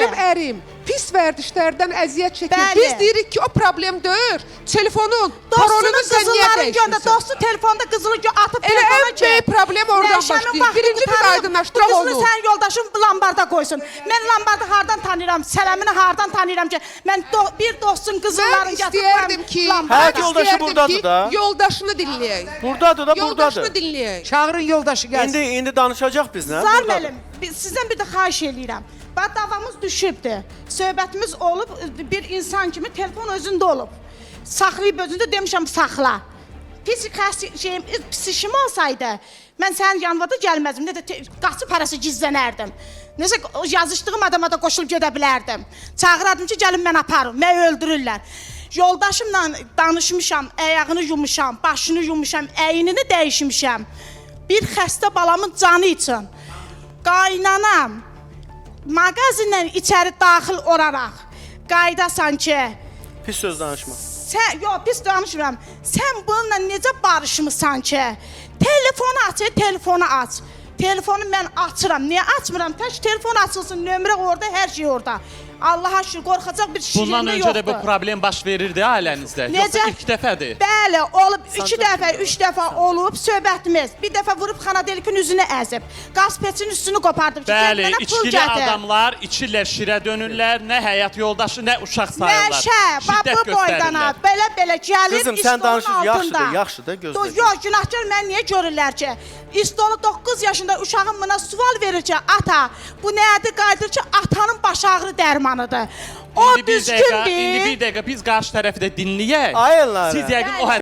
Mənim ərim pis vərdişlərdən əziyyət çəkir. Bəli. Biz deyirik ki, o problem deyil. Telefonun, parolunu sən niyə dəyişirsən? Dostu telefonda qızılı atıb Elə ən böyük problem oradan başlayır. Birinci bir aydınlaşdıraq onu. Qızını sən yoldaşın lambarda qoysun. Mən lambarda hardan tanıyıram, Sələmini hardan tanıyıram ki, mən bir dostun qızıllarını gətirəm. Mən istəyərdim ki, yoldaşı buradadır da. Yoldaşını dinləyək. Buradadır da, buradadır. Yoldaşını dinləyək. Çağırın yoldaşı gəlsin. İndi danışacaq bizlə. Zar müəllim, sizdən bir də xahiş eləyirəm. Bax, davamız düşübdür. Söhbətimiz olub, bir insan kimi telefon özündə olub. Saxlayıb özündə demişəm, saxla. Pis işim olsaydı, mən sənin yanına da gəlməzdim. Necə qaçıb parası gizlənərdim. Necə yazışdığım adama da qoşulub gedə bilərdim. Çağırardım ki, gəlin mən aparım, məni öldürürlər. Yoldaşımla danışmışam, əyağını yumuşam, başını yumuşam, əynini dəyişmişəm. Bir xəstə balamın canı üçün. Qaynanam, mağazindən içəri daxil olaraq qaydasan ki... Pis söz danışma. Yox, pis danışmıram. Sən bununla necə barışmısan ki? Telefonu aç, telefonu aç. Telefonu mən açıram. Niyə açmıram? Tək telefon açılsın, nömrə orada, hər şey orada. Allaha şükür, qorxacaq bir şirinlik yoxdur. Bundan öncə də bu problem baş verirdi ailənizdə? Yoxsa ilk dəfədir? Bəli, olub, 2 dəfə, 3 dəfə olub söhbətimiz. Bir dəfə vurub Xanadelikin üzünü əzib. Qaz peçinin üstünü qopardıb ki, bəli, mənə pul içkili gətir. Adamlar içirlər, şirə dönürlər, nə həyat yoldaşı, nə uşaq sayırlar. Nəşə, bax bu boydana, belə gəlir Qızım, istolun sən danışır, altında. yaxşıdır, gözlə. Yox, günahkar mən niyə görürlər ki? İstolu 9 yaşında uşağın buna sual verir ki, ata, bu nədir qaydır ki, atanın baş ağrı dərmanıdır. O düzgündür. İndi bir dəqiqə biz qarşı tərəfi də dinləyək. Ay Elnarə. Siz yəqin o